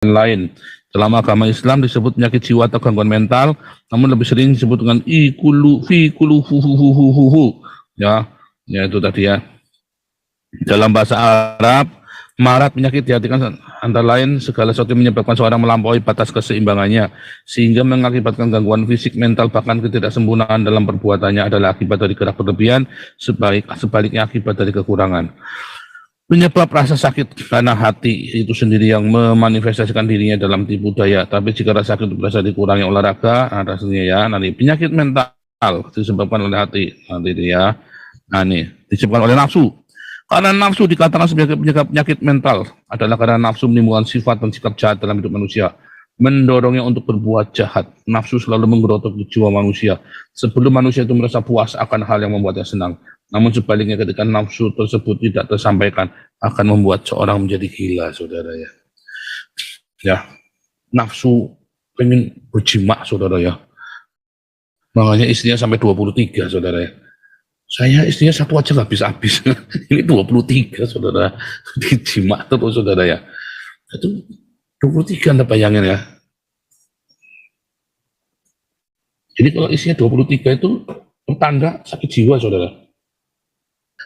dan lain. Dalam agama Islam disebut penyakit jiwa atau gangguan mental, namun lebih sering disebut dengan ya, ya itu tadi ya. Dalam bahasa Arab, marat penyakit diartikan antara lain segala sesuatu yang menyebabkan seorang melampaui batas keseimbangannya sehingga mengakibatkan gangguan fisik, mental, bahkan ketidaksempurnaan dalam perbuatannya adalah akibat dari gerak berlebihan, sebaliknya akibat dari kekurangan. Penyebab rasa sakit karena hati itu sendiri yang memanifestasikan dirinya dalam tipu daya. Tapi jika rasa sakit itu berasal dikurangi olahraga, ada hasilnya ya. Nanti penyakit mental disebabkan oleh hati, nanti itu ya. Nah ini disebabkan oleh nafsu. Karena nafsu dikatakan sebagai penyakit mental adalah karena nafsu menimbulkan sifat dan sikap jahat dalam hidup manusia, mendorongnya untuk berbuat jahat. Nafsu selalu menggerotok jiwa manusia sebelum manusia itu merasa puas akan hal yang membuatnya senang. Namun sebaliknya ketika nafsu tersebut tidak tersampaikan akan membuat seorang menjadi gila, saudara ya. Ya, nafsu pengen berjima, saudara ya. Makanya istrinya sampai 23, saudara ya. Saya istrinya satu aja nggak bisa habis. Ini 23, saudara. Dijima terus, saudara ya. Itu 23 Anda bayangin ya. Jadi kalau istrinya 23 itu pertanda sakit jiwa, saudara.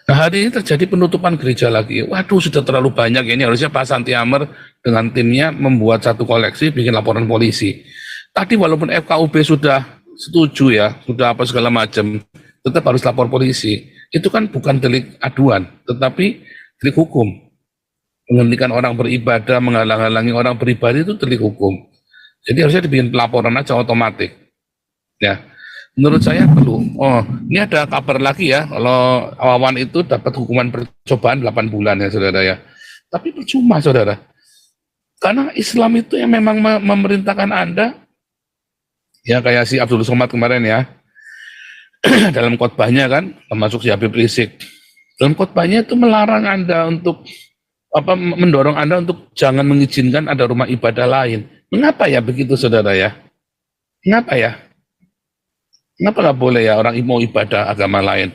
Nah hari ini terjadi penutupan gereja lagi. Waduh sudah terlalu banyak ini, harusnya Pak Santi Amer dengan timnya membuat satu koleksi, bikin laporan polisi. Tadi walaupun FKUB sudah setuju ya, sudah apa segala macam, tetap harus lapor polisi. Itu kan bukan delik aduan, tetapi delik hukum. Menghentikan orang beribadah, menghalang-halangi orang beribadah itu delik hukum. Jadi harusnya dibikin pelaporan aja otomatis. Ya. Menurut saya perlu. Oh, ini ada kabar lagi ya, kalau Wawan itu dapat hukuman percobaan 8 bulan ya, saudara ya. Tapi percuma, saudara. Karena Islam itu yang memang memerintahkan Anda, ya kayak si Abdul Somad kemarin ya, dalam khotbahnya kan, termasuk si Habib Rizik. Dalam khotbahnya itu melarang Anda untuk, mendorong Anda untuk jangan mengizinkan ada rumah ibadah lain. Mengapa ya begitu, saudara ya? Mengapa ya? Kenapa nggak boleh ya orang mau ibadah agama lain?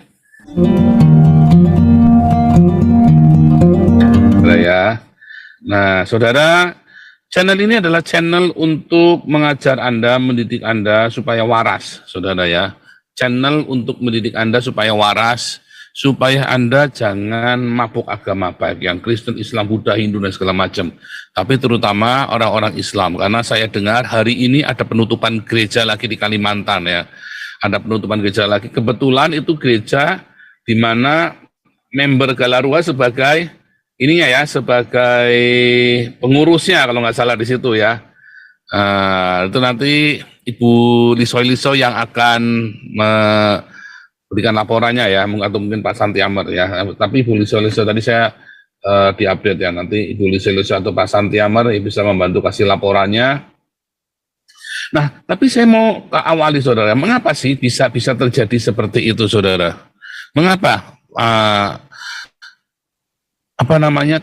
Ya. Nah, saudara, channel ini adalah channel untuk mengajar Anda, mendidik Anda supaya waras, saudara ya. Channel untuk mendidik Anda supaya waras, supaya Anda jangan mabuk agama, baik yang Kristen, Islam, Buddha, Hindu, dan segala macam. Tapi terutama orang-orang Islam, karena saya dengar hari ini ada penutupan gereja lagi di Kalimantan ya. Ada penutupan gereja lagi. Kebetulan itu gereja di mana member Galarua sebagai ininya ya, sebagai pengurusnya kalau nggak salah di situ ya. Itu nanti Ibu Liso yang akan memberikan laporannya ya, atau mungkin Pak Santi Amer ya. Tapi Ibu Liso tadi saya diupdate ya, nanti Ibu Liso atau Pak Santi Amer bisa membantu kasih laporannya. Nah, tapi saya mau awali, saudara. Mengapa sih bisa terjadi seperti itu, saudara? Mengapa?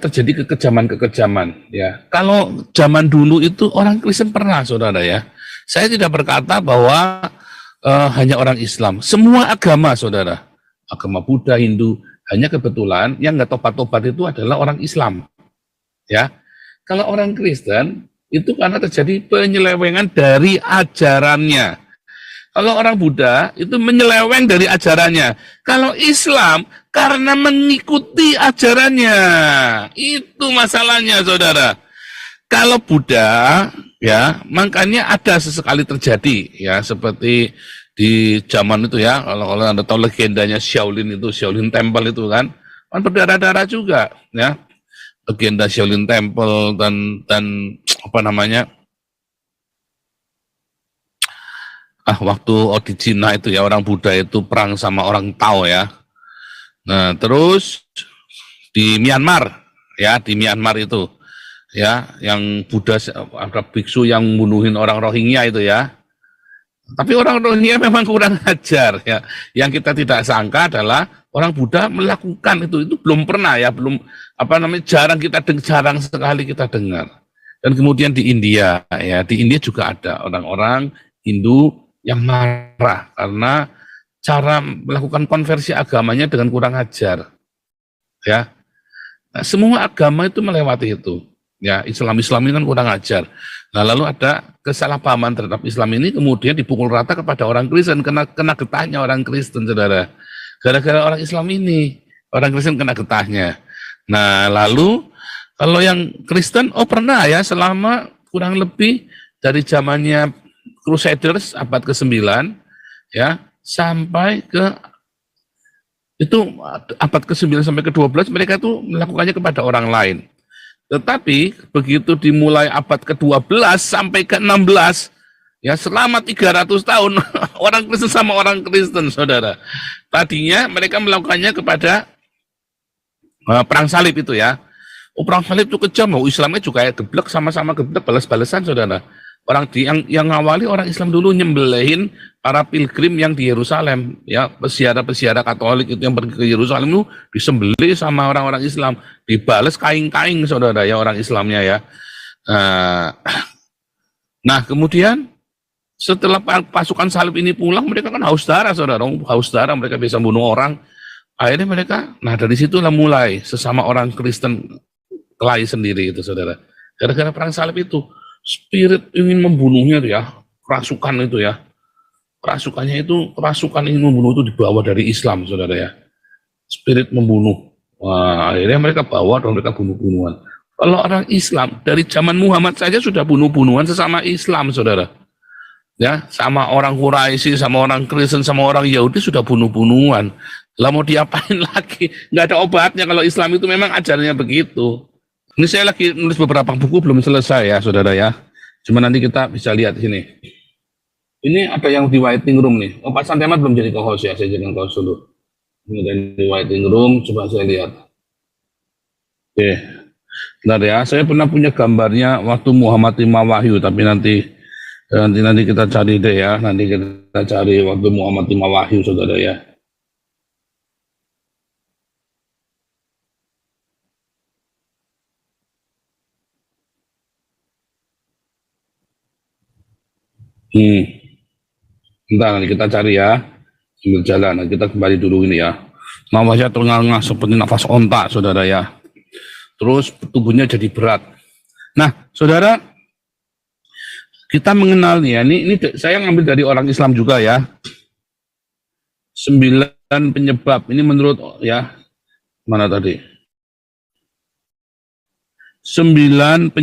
Terjadi kekejaman ya. Kalau zaman dulu itu orang Kristen pernah, saudara ya. Saya tidak berkata bahwa hanya orang Islam. Semua agama, saudara. Agama Buddha, Hindu. Hanya kebetulan yang nggak tobat-tobat itu adalah orang Islam. Ya. Kalau orang Kristen itu karena terjadi penyelewengan dari ajarannya. Kalau orang Buddha itu menyeleweng dari ajarannya. Kalau Islam karena mengikuti ajarannya. Itu masalahnya, saudara. Kalau Buddha ya, makanya ada sesekali terjadi ya, seperti di zaman itu ya, kalau Anda tahu legendanya Shaolin Temple itu kan berdarah-darah juga ya. Legenda Shaolin Temple dan waktu di Cina itu ya, orang Buddha itu perang sama orang Tao ya. Nah, terus di Myanmar itu ya, yang Buddha, ada biksu yang bunuhin orang Rohingya itu ya. Tapi orang Rohingya memang kurang ajar ya. Yang kita tidak sangka adalah orang Buddha melakukan itu belum pernah ya, jarang sekali kita dengar. Dan kemudian di India ya, di India juga ada orang-orang Hindu yang marah karena cara melakukan konversi agamanya dengan kurang ajar. Ya. Nah, semua agama itu melewati itu. Ya, Islam ini kan kurang ajar. Nah, lalu ada kesalahpahaman terhadap Islam ini kemudian dipukul rata kepada orang Kristen, kena getahnya orang Kristen, saudara. Gara-gara orang Islam ini, orang Kristen kena getahnya. Nah, lalu kalau yang Kristen, pernah ya selama kurang lebih dari zamannya Crusaders abad ke-9 ya sampai ke itu abad ke-9 sampai ke-12 mereka itu melakukannya kepada orang lain. Tetapi begitu dimulai abad ke-12 sampai ke-16 ya selama 300 tahun orang Kristen sama orang Kristen, saudara. Tadinya mereka melakukannya kepada perang salib itu ya. Perang salib itu kejam, Islamnya juga geblek, sama-sama geblek, balas-balasan, saudara. Yang ngawali orang Islam dulu nyembelihin para pilgrim yang di Yerusalem, ya peziarah-peziarah Katolik itu yang pergi ke Yerusalem itu disembelih sama orang-orang Islam, dibales kaing-kaing, saudara, ya orang Islamnya ya. Nah kemudian setelah pasukan salib ini pulang, mereka kan haus darah, saudara, haus darah, mereka bisa bunuh orang. Akhirnya mereka, nah dari situlah mulai sesama orang Kristen kelahi sendiri itu, saudara. Gara-gara perang salib itu, spirit ingin membunuhnya itu ya, kerasukan itu ya. Kerasukan ingin membunuh itu dibawa dari Islam, saudara ya. Spirit membunuh. Wah, akhirnya mereka bawa dan mereka bunuh-bunuhan. Kalau orang Islam, dari zaman Muhammad saja sudah bunuh-bunuhan sesama Islam, saudara. Ya, sama orang Quraisy, sama orang Kristen, sama orang Yahudi sudah bunuh-bunuhan. Lah mau diapain lagi? Nggak ada obatnya kalau Islam itu memang ajarannya begitu. Ini saya lagi nulis beberapa buku belum selesai ya, saudara ya. Cuma nanti kita bisa lihat di sini. Ini ada yang di waiting room nih. Pak Santemat belum jadi co-host ya, saya jadi co-host dulu. Ini ada di waiting room, coba saya lihat. Oke, bentar ya. Saya pernah punya gambarnya waktu Muhammad Imam Wahyu, tapi nanti kita cari deh ya. Nanti kita cari waktu Muhammad Imam Wahyu, saudara ya. Bentar, nanti kita cari ya. Sambil jalan, nah, kita kembali dulu ini ya. Nafasnya terengah-engah seperti nafas onta, saudara ya. Terus tubuhnya jadi berat. Nah, saudara, kita mengenal nih ya, ini saya ngambil dari orang Islam juga ya. 9 penyebab, ini menurut ya, mana tadi? 9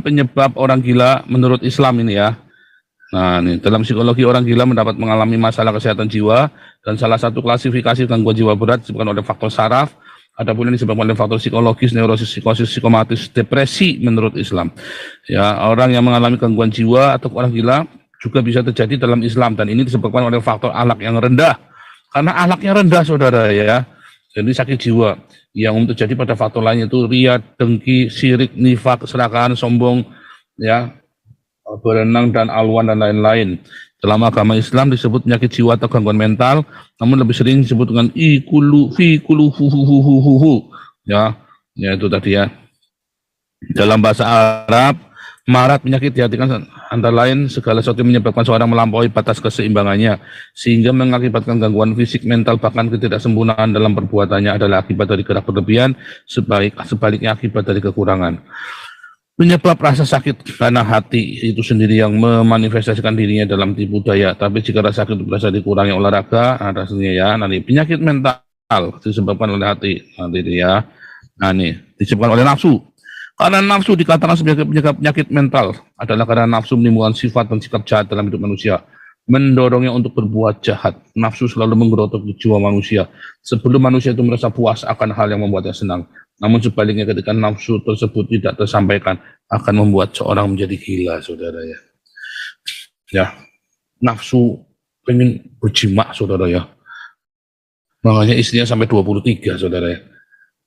penyebab orang gila menurut Islam ini ya. Nah, ini dalam psikologi orang gila mengalami masalah kesehatan jiwa dan salah satu klasifikasi gangguan jiwa berat disebabkan oleh faktor saraf, adapun ini disebabkan oleh faktor psikologis, neurosis, psikosis, psikomatis, depresi menurut Islam. Ya, orang yang mengalami gangguan jiwa atau orang gila juga bisa terjadi dalam Islam dan ini disebabkan oleh faktor akhlak yang rendah. Karena akhlaknya rendah, saudara ya. Jadi sakit jiwa yang umum terjadi pada faktor lainnya itu riya, dengki, syirik, nifak, keserakahan, sombong, ya, berenang dan alwan dan lain-lain. Dalam agama Islam disebut penyakit jiwa atau gangguan mental, namun lebih sering disebut dengan ya, itu tadi ya. Dalam bahasa Arab, marat penyakit diartikan antara lain segala sesuatu yang menyebabkan seorang melampaui batas keseimbangannya sehingga mengakibatkan gangguan fisik, mental, bahkan ketidaksempurnaan dalam perbuatannya adalah akibat dari gerak berlebihan, sebaliknya akibat dari kekurangan. Penyebab rasa sakit karena hati itu sendiri yang memanifestasikan dirinya dalam tipu daya. Tapi jika rasa sakit itu berasal dikurangi olahraga, ada sendiri ya. Nanti penyakit mental disebabkan oleh hati, nanti ya. Nah ini disebabkan oleh nafsu. Karena nafsu dikatakan sebagai penyakit mental adalah karena nafsu menimbulkan sifat dan sikap jahat dalam hidup manusia, mendorongnya untuk berbuat jahat. Nafsu selalu menggerotok di jiwa manusia sebelum manusia itu merasa puas akan hal yang membuatnya senang. Namun sebaliknya ketika nafsu tersebut tidak tersampaikan akan membuat seorang menjadi gila, saudara ya. Ya, nafsu pengen berjima, saudara ya. Makanya istrinya sampai 23, saudara ya.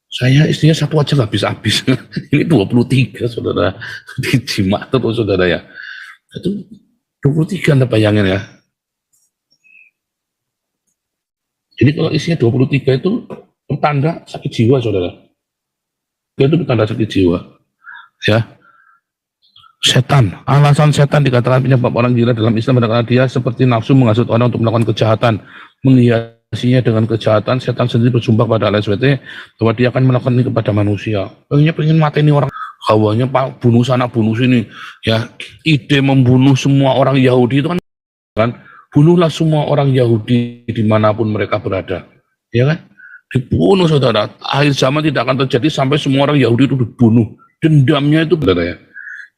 Saya istrinya satu aja nggak bisa habis. Ini 23, saudara. Dijima terus, saudara ya. Itu 23 Anda bayangin ya. Jadi kalau istrinya 23 itu pertanda sakit jiwa, saudara. Itu tanda sakit jiwa, ya. Setan, alasan setan dikatakan penyebab orang gila dalam Islam adalah dia seperti nafsu menghasut orang untuk melakukan kejahatan, menghiasi relasinya dengan kejahatan, setan sendiri bersumpah pada LSWT bahwa dia akan melakukan ini kepada manusia. Pengen mati ini orang, hawanya Pak, bunuh sana bunuh sini. Ya, ide membunuh semua orang Yahudi itu kan bunuhlah semua orang Yahudi dimanapun mereka berada. Ya kan? Dibunuh saudara. Akhir zaman tidak akan terjadi sampai semua orang Yahudi itu dibunuh. Dendamnya itu saudara ya.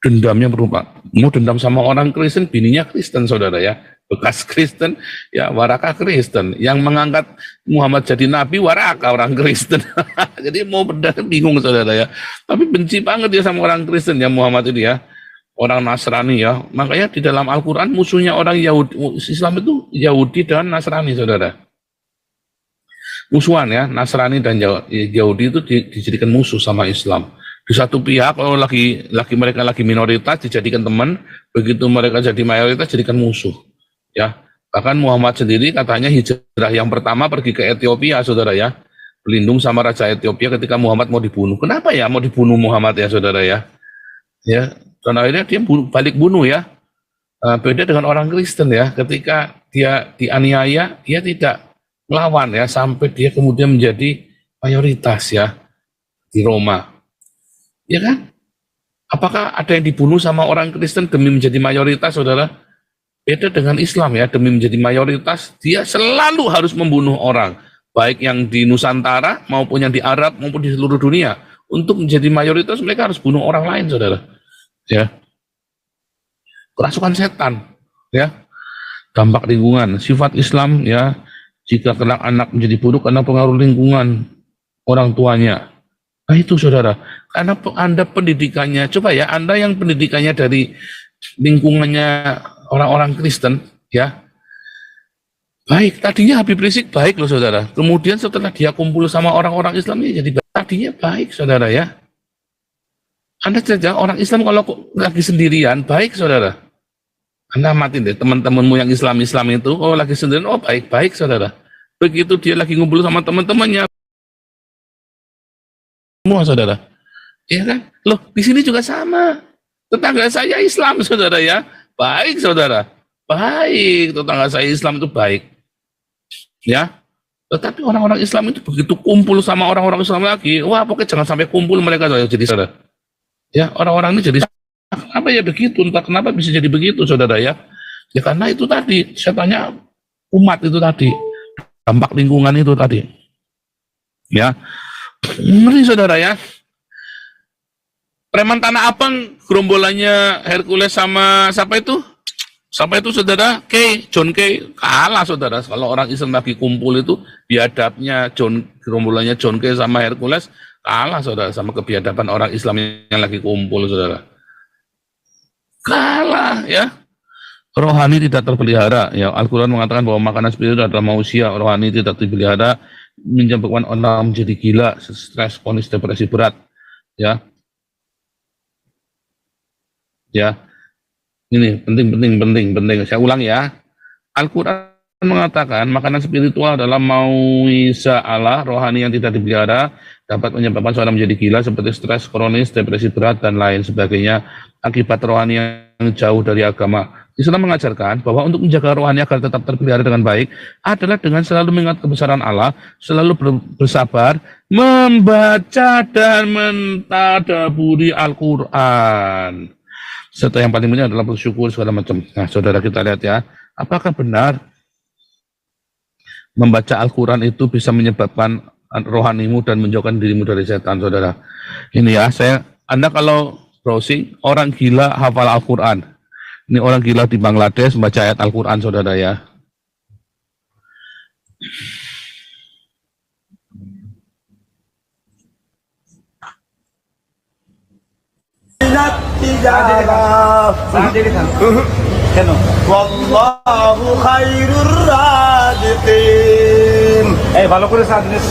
Dendamnya berupa mau dendam sama orang Kristen, bininya Kristen saudara ya, bekas Kristen ya, Waraka Kristen, yang mengangkat Muhammad jadi nabi Waraka orang Kristen. Jadi mau berdasar bingung saudara ya, tapi benci banget dia sama orang Kristen ya Muhammad ini ya, orang Nasrani ya. Makanya di dalam Al-Quran musuhnya orang Yahudi, Islam itu Yahudi dan Nasrani saudara, musuhan ya, Nasrani dan Yahudi itu dijadikan musuh sama Islam. Di satu pihak kalau mereka lagi minoritas dijadikan teman, begitu mereka jadi mayoritas jadikan musuh ya. Bahkan Muhammad sendiri katanya hijrah yang pertama pergi ke Ethiopia saudara ya, berlindung sama raja Ethiopia ketika Muhammad mau dibunuh. Kenapa ya mau dibunuh Muhammad ya saudara ya, dan akhirnya dia balik bunuh ya. Beda dengan orang Kristen ya, ketika dia dianiaya dia tidak melawan ya, sampai dia kemudian menjadi mayoritas ya di Roma. Ya kan? Apakah ada yang dibunuh sama orang Kristen demi menjadi mayoritas, saudara? Beda dengan Islam ya, demi menjadi mayoritas, dia selalu harus membunuh orang. Baik yang di Nusantara, maupun yang di Arab, maupun di seluruh dunia. Untuk menjadi mayoritas, mereka harus bunuh orang lain, saudara. Ya. Kerasukan setan. Ya. Dampak lingkungan. Sifat Islam, ya, jika kelak anak menjadi buruk karena pengaruh lingkungan orang tuanya. Nah itu saudara, karena Anda pendidikannya, coba ya, Anda yang pendidikannya dari lingkungannya orang-orang Kristen, ya, baik, tadinya Habib Rizik baik loh saudara, kemudian setelah dia kumpul sama orang-orang Islam ini jadi baik. Tadinya baik saudara ya. Anda saja orang Islam kalau lagi sendirian, baik saudara. Anda amatin deh, teman-temanmu yang Islam-Islam itu, oh lagi sendirian, oh baik-baik saudara. Begitu dia lagi ngumpul sama teman-temannya, semua saudara, ya kan? Loh, di sini juga sama. Tetangga saya Islam saudara ya, baik saudara, baik. Tetangga saya Islam itu baik, ya. Tetapi orang-orang Islam itu begitu kumpul sama orang-orang Islam lagi, wah pokoknya jangan sampai kumpul mereka jadi saudara. Ya, orang-orang ini jadi apa ya begitu? Entah kenapa bisa jadi begitu saudara ya. Ya karena itu tadi, saya tanya umat itu tadi, dampak lingkungan itu tadi, ya. Ngeri saudara ya. Preman Tanah Abang gerombolannya Hercules sama siapa itu? Siapa itu saudara? John Kay kalah saudara. Kalau orang Islam lagi kumpul itu biadabnya gerombolannya John Kay sama Hercules kalah saudara sama kebiadaban orang Islam yang lagi kumpul saudara. Kalah ya. Rohani tidak terpelihara ya. Al-Quran mengatakan bahwa makanan spiritual adalah manusia, rohani tidak terpelihara, menyebabkan orang menjadi gila, stres, kronis, depresi berat, ya. Ya, ini penting. Saya ulang ya. Al-Quran mengatakan makanan spiritual adalah mauisa Allah, rohani yang tidak dipelihara, dapat menyebabkan seorang menjadi gila seperti stres, kronis, depresi berat, dan lain sebagainya, akibat rohani yang jauh dari agama. Islam mengajarkan bahwa untuk menjaga rohani agar tetap terpelihara dengan baik adalah dengan selalu mengingat kebesaran Allah, selalu bersabar, membaca dan mentadaburi Al-Quran. Serta yang paling penting adalah bersyukur segala macam. Nah, saudara kita lihat ya, apakah benar membaca Al-Quran itu bisa menyebabkan rohanimu dan menjauhkan dirimu dari setan, saudara? Ini ya, Anda kalau browsing, orang gila hafal Al-Quran. Ini orang gila di Bangladesh membaca ayat Al-Quran, saudara ya. Wallahu khairur raziqin. ভালো করে সাথ দিন।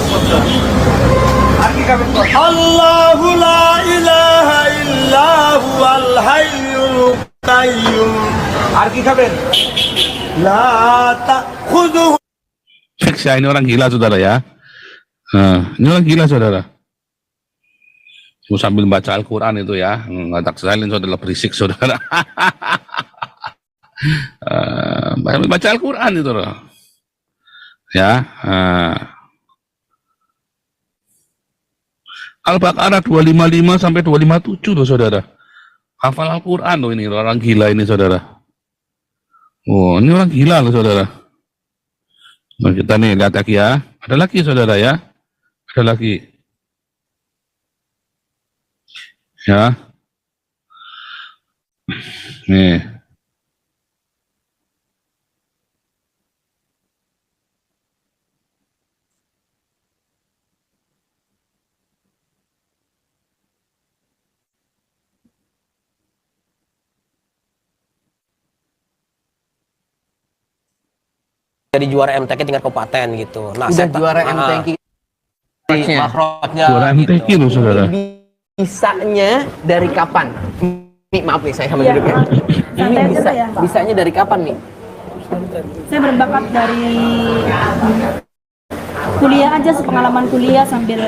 আর কি খাবেন? আল্লাহু লা ইলাহা ইল্লা হুয়াল হাইয়ুল কাইয়ুম। আর কি খাবেন? লা ta'khudhuhu. Ini orang gila saudara ya. Ini orang gila saudara. Sambil baca Al-Quran itu ya, ngatak salin saudara, berisik saudara. Baca Al-Quran itu loh. Ya. Al-Baqarah 255 sampai 257 loh saudara. Hafal Al-Quran loh ini, orang gila ini saudara. Oh, ini orang gila loh saudara. Nah, kita nih lihat lagi ya. Ada lagi saudara ya. Ada lagi. Ya. Nih. Jadi juara MTQ tingkat kabupaten gitu. Nah, Udah juara MTQ. makhrajnya Suara MTQ loh saudara. Bisanya dari kapan? Maaf nih saya sama Iya. duduk ya. Ini Santai bisa, aja ya. bisanya dari kapan nih? Saya berbakat dari kuliah aja, pengalaman kuliah sambil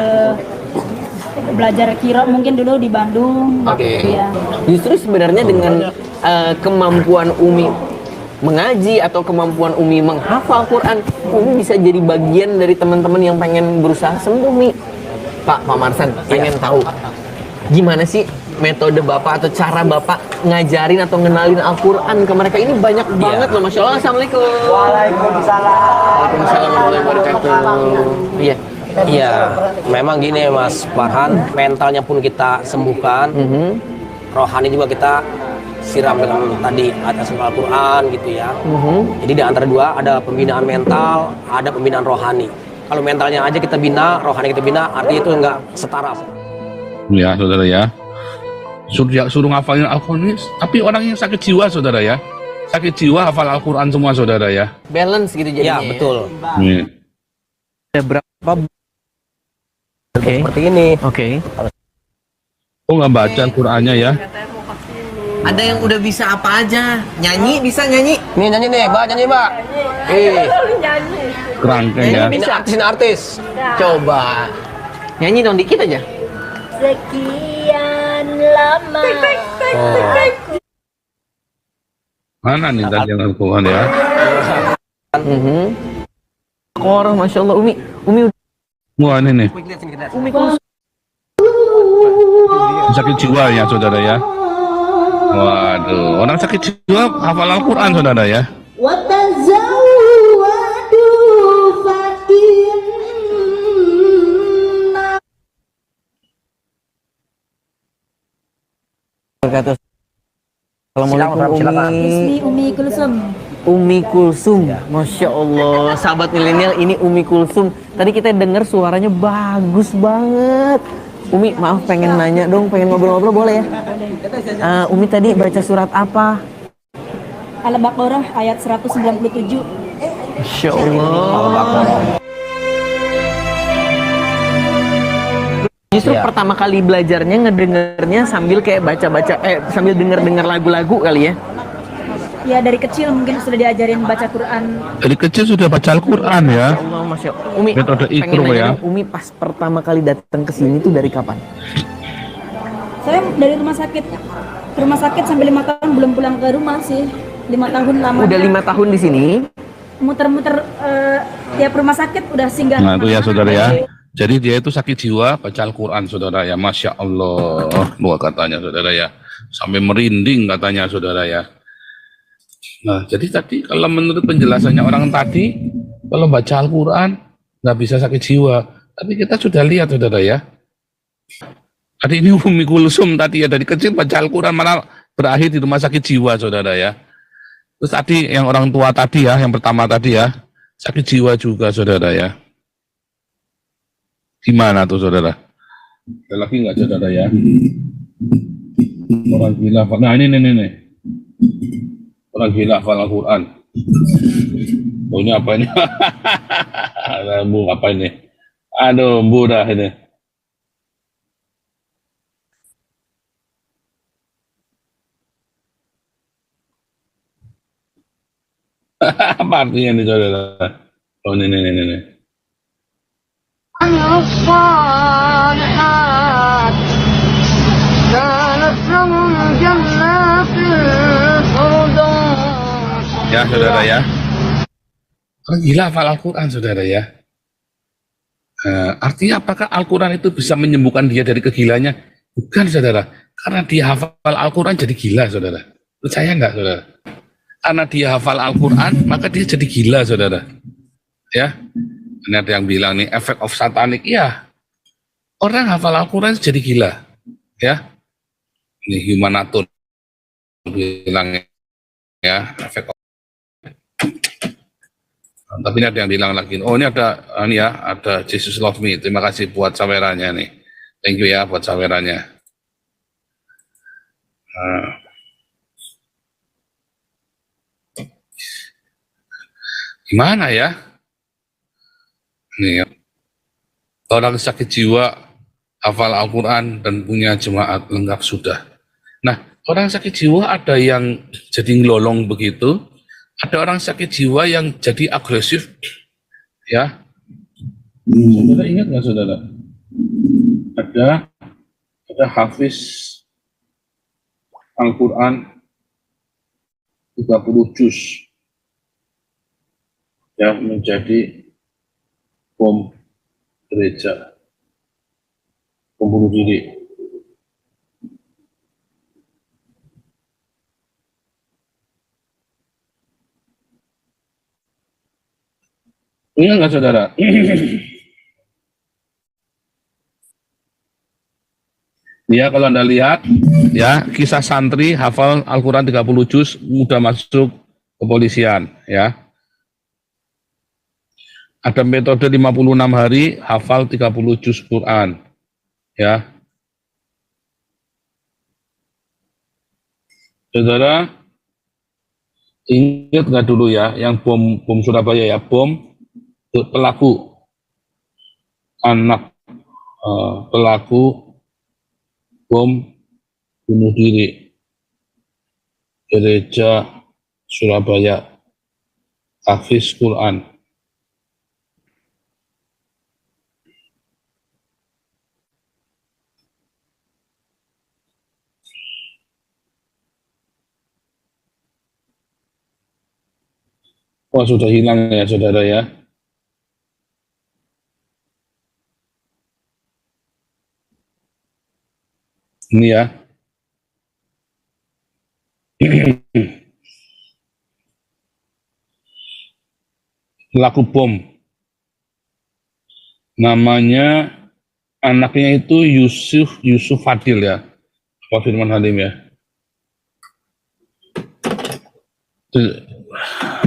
belajar kira mungkin dulu di Bandung. Oke. Iya. Justru sebenarnya dengan kemampuan Umi mengaji atau kemampuan Umi menghafal Quran, Umi bisa jadi bagian dari teman-teman yang pengen berusaha sembuh nih. Pak Marsan, pengen tahu gimana sih metode Bapak atau cara Bapak ngajarin atau ngenalin Al-Quran ke mereka? Ini banyak banget loh, Masya Allah. Assalamualaikum. Waalaikumsalam warahmatullahi wabarakatuh. Iya. Iya, memang gini Mas Farhan, mentalnya pun kita sembuhkan, rohani juga kita siram dengan tadi atas Al-Quran gitu ya. Jadi di antara dua ada pembinaan mental, ada pembinaan rohani. Kalau mentalnya aja kita bina, rohani kita bina, artinya itu enggak setara. Ya saudara ya. Suruh ngafalin Al-Quran, tapi orang yang sakit jiwa saudara ya. Sakit jiwa hafal Al-Quran semua saudara ya. Balance gitu jadinya. Ya betul. Nih. Ada berapa? Seperti ini. Oke. Oh nggak baca Al-Qurannya ya. Ada yang udah bisa apa aja? Nyanyi, bisa nyanyi? Nih nyanyi nih, Mbak, nyanyi Mbak. Kerangkeng ya. Ini artis. Coba. Nyanyi dong dikit aja. Sekian lama. Mana nih tadi yang Al-Quran ya. Orang Masya Allah, Umi Wah ini nih. Umi khusus. Sakit jiwa ya saudara ya. Waduh, orang sakit jiwa hafal Al-Quran saudara ya. Watazawwadu fa inna Assalamualaikum Ismi Umi Kulsum. Umi Kulsum, Masya Allah. Sahabat milenial, ini Umi Kulsum. Tadi kita dengar suaranya bagus banget. Umi, maaf pengen nanya dong, pengen ngobrol-ngobrol boleh ya? Umi tadi baca surat apa? Al-Baqarah ayat 197. Masya Allah. Justru pertama kali belajarnya ngedengernya sambil kayak baca-baca, sambil denger-denger lagu-lagu kali ya? Ya dari kecil mungkin sudah diajarin baca Quran. Dari kecil sudah baca Al-Quran ya. Allah, Masya Allah. Umi, Metode pengen Iqra nanya ya. dong, Umi pas pertama kali datang ke sini tuh dari kapan? Saya dari rumah sakit. Ke rumah sakit sampai 5 tahun belum pulang ke rumah sih. 5 tahun lama. Udah 5 tahun di sini. Muter-muter tiap rumah sakit udah singgah. Nah itu ya kemana-mana. saudara ya. Jadi dia itu sakit jiwa baca Al-Quran saudara ya. Masya Allah. Luar katanya saudara ya. Sampai merinding katanya saudara ya. Nah jadi tadi kalau menurut penjelasannya orang tadi, kalau baca Al-Quran nggak bisa sakit jiwa. Tapi kita sudah lihat saudara ya. Tadi ini Umi Kulsum tadi ya, dari kecil baca Al-Quran malah berakhir di rumah sakit jiwa saudara ya. Terus tadi yang orang tua tadi ya, yang pertama tadi ya, sakit jiwa juga saudara ya. Gimana tuh saudara? Ada lagi nggak saudara ya? Orang gila, nah ini. Orang gila hafal Al-Quran. Oh ini apa ini? Bu apa ini? Aduh, Bu dah ini. Apa artinya ini saudara? Oh ini. الصالحات كانت لهم جنات الفردوس Ya saudara ya. Orang gila hafal Al-Quran, saudara ya. Artinya apakah Al-Quran itu bisa menyembuhkan dia dari kegilaannya? Bukan, saudara. Karena dia hafal Al-Quran jadi gila, saudara. Percaya nggak, saudara? Karena dia hafal Al-Quran, maka dia jadi gila, saudara. Ya, ini ada yang bilang nih, efek of satanik. Ya, orang hafal Al-Quran jadi gila. Ya, ini Humanatur bilang ya, efek of. Tapi ini ada yang bilang lagi, oh ini ada, ini ya, ada Jesus Love Me. Terima kasih buat sawerannya nih. Thank you ya buat sawerannya. Gimana ya? Nih, orang sakit jiwa hafal Al-Quran dan punya jemaat lengkap sudah. Nah, orang sakit jiwa ada yang jadi ngelolong begitu, ada orang sakit jiwa yang jadi agresif, ya. Saudara ingat nggak, saudara? Ada hafiz Al-Quran 30 juz, ya, menjadi bom gereja, pembunuh diri. Ingat nggak, saudara? Ya, kalau Anda lihat, ya, kisah santri hafal Al-Quran 30 juz, mudah masuk kepolisian, ya. Ada metode 56 hari, hafal 30 juz Quran, ya. Saudara, ingat nggak dulu ya, yang bom Surabaya ya, bom pelaku, anak pelaku bom bunuh diri gereja Surabaya, hafiz Quran. Wah, sudah hilang ya, saudara ya. Ini ya. Pelaku bom. Namanya, anaknya itu Yusuf Fadil ya. Pak Firman Halim ya.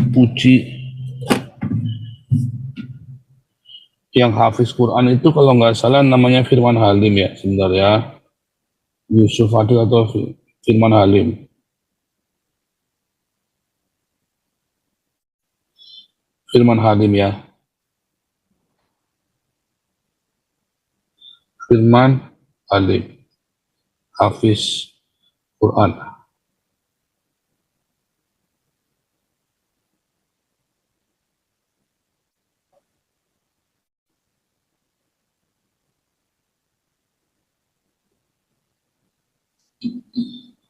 Puji yang hafiz Quran itu kalau nggak salah namanya Firman Halim ya, sebentar ya. Yusuf Fadil atau Firman Halim. Firman Halim ya. Firman Halim, hafiz Quran.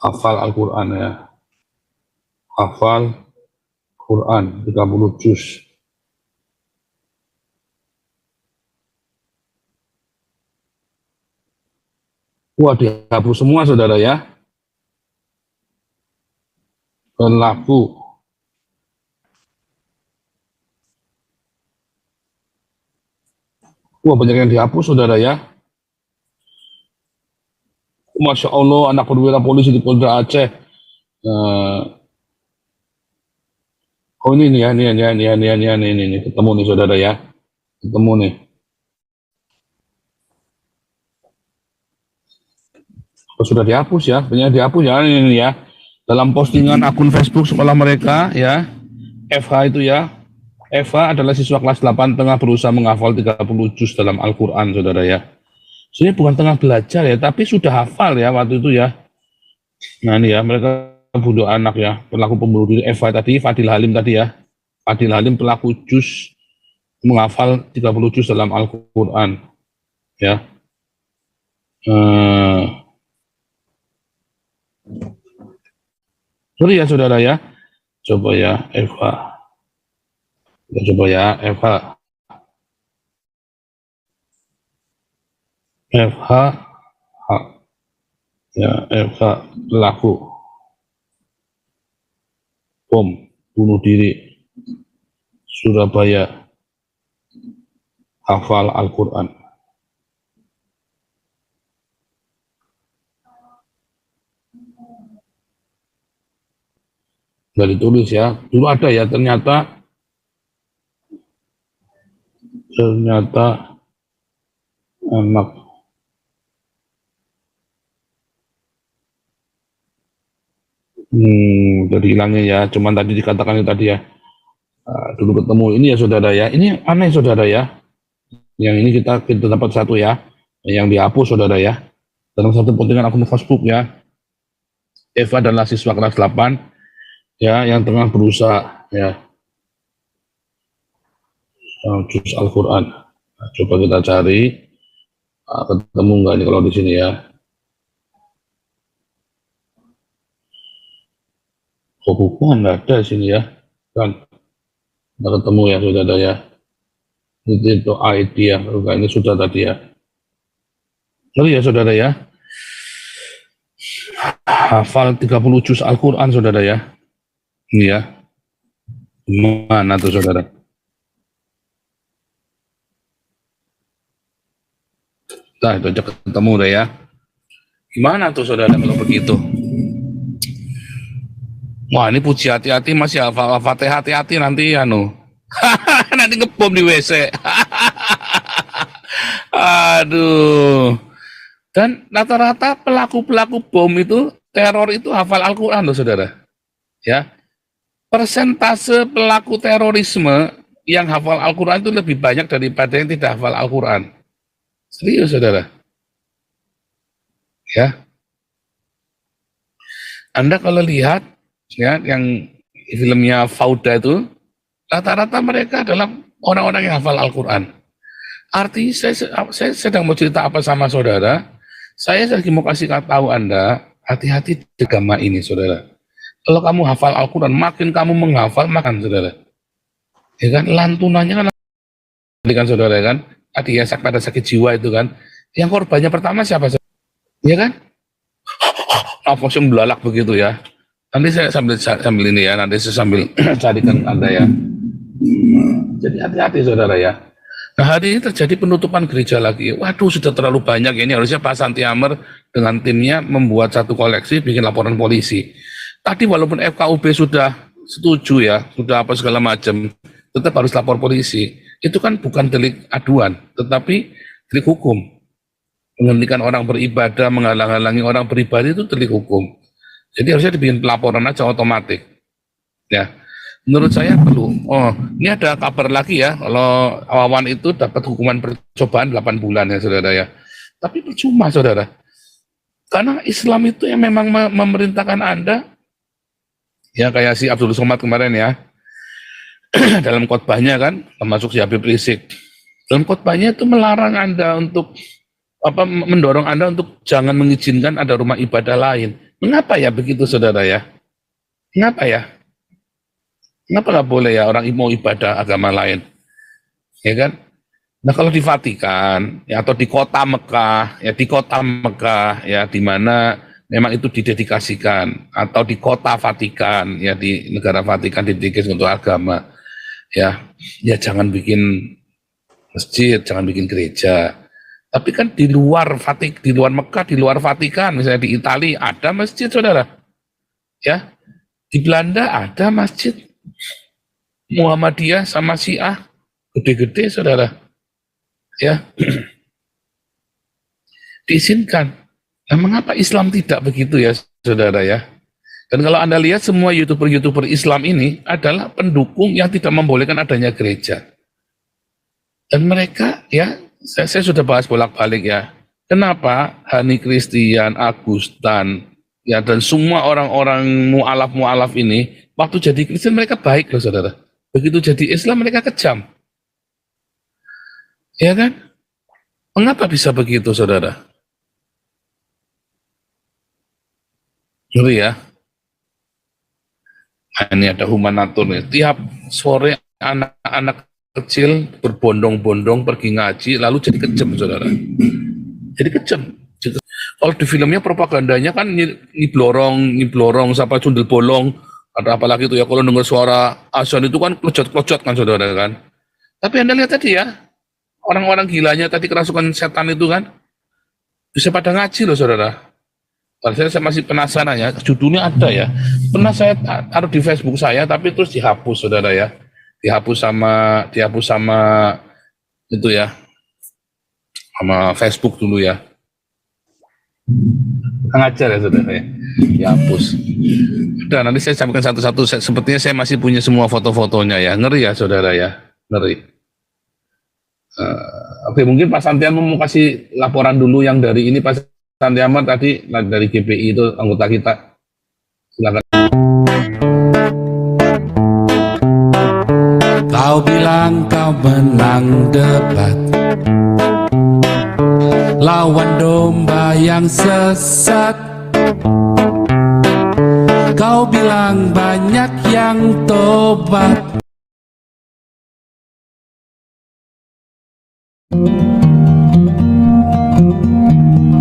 Hafal Al-Quran ya. Hafal Quran 30 juz. Wah, dihapus semua, saudara ya. Pelaku. Wah, banyak yang dihapus, saudara ya. Masya Allah, anak perwira polisi di Polda Aceh. Oh ini nih ya, ini ketemu nih, saudara ya. Ketemu nih. Oh, sudah dihapus ya, banyak dihapus ya, ini ya. Dalam postingan akun Facebook sekolah mereka ya, FH itu ya. FH adalah siswa kelas 8 tengah berusaha menghafal 30 juz dalam Al-Quran, saudara ya. Sebenarnya bukan tengah belajar ya, tapi sudah hafal ya waktu itu ya. Nah ini ya, mereka bunuh anak ya, pelaku pembunuh diri FH tadi, Fadil Halim tadi ya. Fadil Halim pelaku juz, menghafal 30 juz dalam Al-Quran ya. Sorry ya, saudara ya. Coba ya, Eva. Kita coba ya, FH. FH, H. Ya, FH, pelaku. Bom, bunuh diri. Surabaya, hafal Al-Quran. Nggak ditulis ya, dulu ada ya, ternyata anak dari hilangnya ya, cuman tadi dikatakan itu tadi ya. Dulu ketemu ini ya saudara ya, ini yang aneh saudara ya, yang ini kita dapat satu ya, yang dihapus saudara ya, dalam satu postingan akun Facebook ya, Eva adalah siswa kelas 8 ya, yang tengah berusaha ya, juz Al-Quran. Nah, coba kita cari, ketemu nggak ini kalau di sini ya. Kok buku nggak ada di sini ya, kan? Nggak ketemu ya saudara ya. Itu ID ya, ini sudah tadi ya. Lalu ya saudara ya, hafal 30 juz Al-Quran saudara ya. Ini ya, mana tuh saudara? Nah itu aja ketemu deh ya. Gimana tuh saudara kalau begitu? Wah ini puji hati-hati masih hafal Fatihah, hati-hati nanti nanti ngebom di WC. Aduh. Dan rata-rata pelaku-pelaku bom itu, teror itu hafal Al-Quran loh saudara. Ya, persentase pelaku terorisme yang hafal Al-Quran itu lebih banyak daripada yang tidak hafal Al-Quran. Serius saudara. Ya, Anda kalau lihat ya yang filmnya Fauda itu, rata-rata mereka adalah orang-orang yang hafal Al-Quran. Artinya saya sedang mau cerita apa sama saudara, saya lagi mau kasih tahu Anda, hati-hati di agama ini saudara. Kalau kamu hafal Al-Quran, makin kamu menghafal, makan saudara. Ya kan, lantunannya kan saudara kan, tadi ya pada sakit jiwa itu kan, yang korbannya pertama siapa? Ya kan? Nafasnya belalak begitu ya. Nanti saya sambil ini ya, nanti saya sambil carikan Anda ya. Jadi hati-hati saudara ya. Nah hari ini terjadi penutupan gereja lagi. Waduh sudah terlalu banyak ini, harusnya Pak Santi Amer dengan timnya membuat satu koleksi, bikin laporan polisi. Tadi walaupun FKUB sudah setuju ya, sudah apa segala macam, tetap harus lapor polisi. Itu kan bukan delik aduan, tetapi delik hukum. Menghentikan orang beribadah, menghalang-halangi orang beribadah itu delik hukum. Jadi harusnya dibikin pelaporan aja otomatis. Ya, menurut saya perlu. Oh, ini ada kabar lagi ya, kalau Wawan itu dapat hukuman percobaan 8 bulan ya saudara ya. Tapi percuma saudara. Karena Islam itu yang memang memerintahkan Anda, ya kayak si Abdul Somad kemarin ya, dalam khotbahnya kan, termasuk si Habib Rizik. Dalam khotbahnya itu melarang Anda untuk mendorong Anda untuk jangan mengizinkan ada rumah ibadah lain. Mengapa ya begitu saudara ya? Mengapa ya? Kenapa nggak boleh ya orang mau ibadah agama lain? Ya kan? Nah kalau di Vatikan ya, atau di kota Mekah ya di mana memang itu didedikasikan, atau di kota Vatikan ya, di negara Vatikan didedikasi untuk agama ya, ya jangan bikin masjid, jangan bikin gereja. Tapi kan di luar Mekah, di luar Vatikan, misalnya di Italia ada masjid saudara, ya di Belanda ada masjid Muhammadiyah sama Syiah gede-gede saudara, ya diizinkan. Nah, mengapa Islam tidak begitu ya saudara ya? Dan kalau Anda lihat semua YouTuber Islam ini adalah pendukung yang tidak membolehkan adanya gereja. Dan mereka ya, saya sudah bahas bolak-balik ya. Kenapa Hani Christian, Agustan, ya dan semua orang-orang mu'alaf ini waktu jadi Kristen mereka baik loh saudara. Begitu jadi Islam mereka kejam. Ya kan? Mengapa bisa begitu saudara? Ngeri ya. Nah, ini ada Humanatur nih. Tiap sore anak-anak kecil berbondong-bondong pergi ngaji lalu jadi kejam, saudara. Jadi kejam. Kalau di filmnya propagandanya kan nyiblorong, siapa cundel bolong, ada apalagi itu ya, kalau dengar suara azan itu kan klojot-klojot kan, saudara kan. Tapi Anda lihat tadi ya, orang-orang gilanya tadi kerasukan setan itu kan, bisa pada ngaji loh, saudara. Kalau saya masih penasaran ya, judulnya ada ya. Pernah saya taruh di Facebook saya, tapi terus dihapus, saudara ya. Dihapus sama itu ya, sama Facebook dulu ya. Ngajar ya, saudara ya. Dihapus. Udah, nanti saya sampaikan satu-satu. Sepertinya saya masih punya semua foto-fotonya ya. Ngeri ya, saudara ya. Ngeri. Oke, mungkin Pak Santiaman mau kasih laporan dulu yang dari ini, Pak Santiaman tadi dari GPI itu anggota kita. Silakan. Kau bilang kau menang debat, lawan domba yang sesat. Kau bilang banyak yang tobat.